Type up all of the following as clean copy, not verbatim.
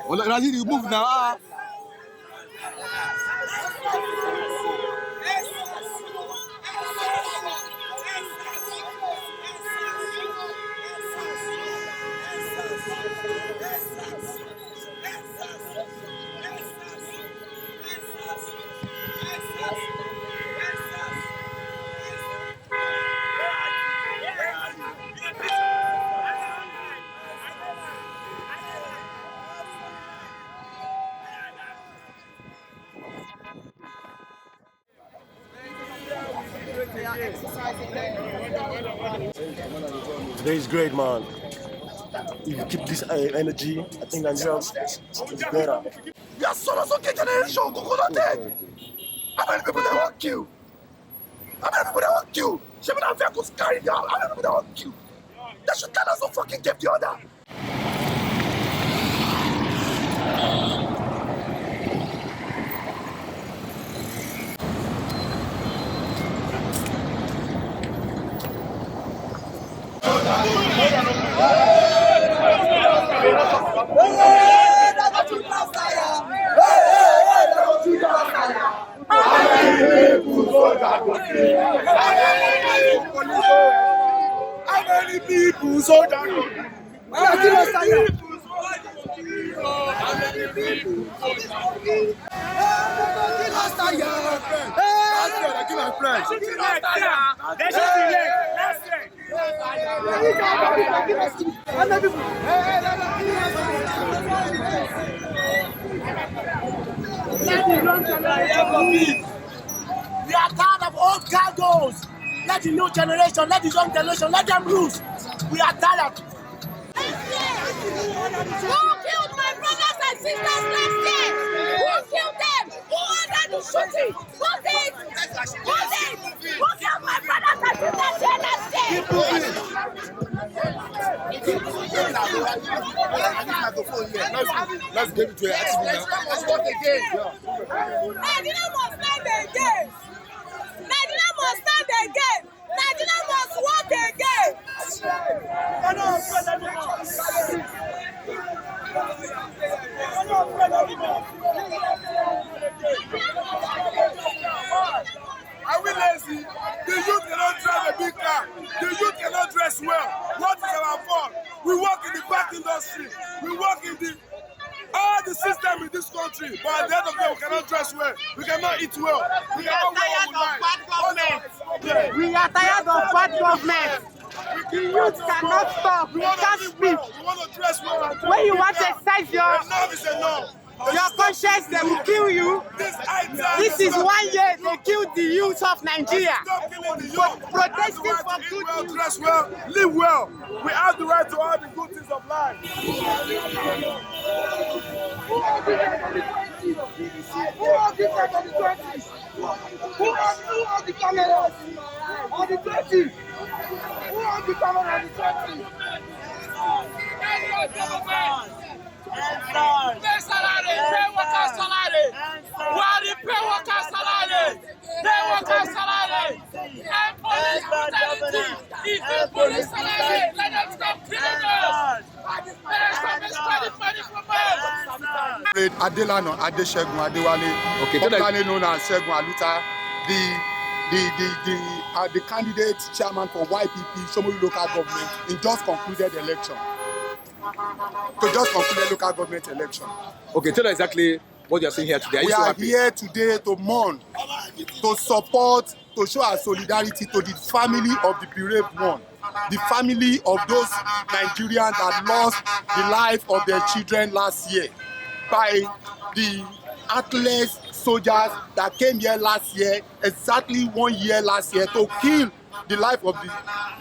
Well, Razi, you move now. Today is great, man. If you keep this energy, I think Nigeria is better. We are so generation. How many people that want you? How many people that want you? How many vehicles carry down? How many people that want you? That should tell us to fucking give the order. How many people so down? How many We are tired of old cargoes. Let the new generation, let the young generation, let them loose. We are tired. Who killed my brothers and sisters last year? Who killed them? Who ordered the shooting? Who did? Who did? Who killed my brothers and sisters here last year? Let's give it to her. Let's talk again. Nigeria must stand again. Nigeria must stand again. Nigeria must walk again. Are we lazy? The youth cannot drive a big car. The youth cannot dress well. What is our fault? We work in the back industry. We work in the all the system in this country. But at the end of the day, we cannot dress well. We cannot eat well. We cannot wear what we like. We are tired of bad government. The youth cannot stop. We can't speak. We want to dress well. When you want to exercise Enough is enough. your conscience, they will kill you. This is 1 year they killed the youth of Nigeria. Stop killing the youth. Protesting We for have to eat good well, news. dress well, live well. We have the right to all the good things of life. Who owns the flag on the 20s? Who owns the cameras on the 20s? Who owns the camera on the 20s? Pay salary, pay workers salary. Why pay workers salary? Pay workers salary. And police brutality. If the police salary, let them stop killing us. Adelano, Adeshegun, Adewale, popularly known as Segun Aluta, the candidate chairman for YPP, Shomolu local government, in just concluded election. Local government election. Okay, tell us exactly what you're saying here today. We are here today to mourn, to support, to show our solidarity to the family of the bereaved one, the family of those Nigerians that lost the life of their children last year by the heartless soldiers that came here last year, exactly 1 year last year, to kill the life of the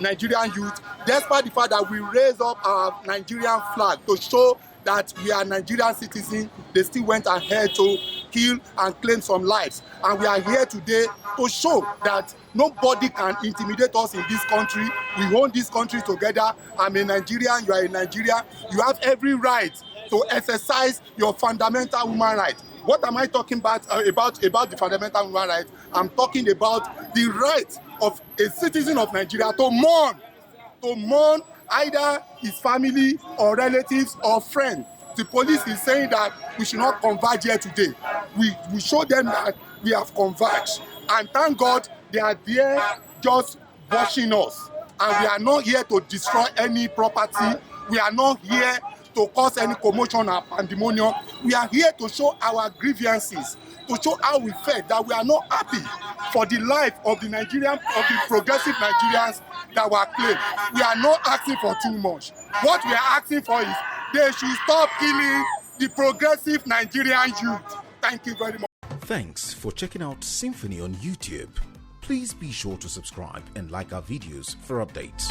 Nigerian youth, despite the fact that we raised up our Nigerian flag to show that we are Nigerian citizens. They still went ahead to kill and claim some lives. And we are here today to show that nobody can intimidate us in this country. We own this country together. I'm a Nigerian, you are a Nigerian. You have every right to exercise your fundamental human right. What am I talking about the fundamental human right? I'm talking about the right of a citizen of Nigeria to mourn either his family or relatives or friends. The police is saying that we should not converge here today. We show them that we have converged. And thank God they are there just watching us. And we are not here to destroy any property. We are not here to cause any commotion or pandemonium. We are here to show our grievances, to show how we felt, that we are not happy for the life of the Nigerian, of the progressive Nigerians that were claimed. We are not asking for too much. What we are asking for is they should stop killing the progressive Nigerian youth. Thank you very much. Thanks for checking out SYMFONI on YouTube. Please be sure to subscribe and like our videos for updates.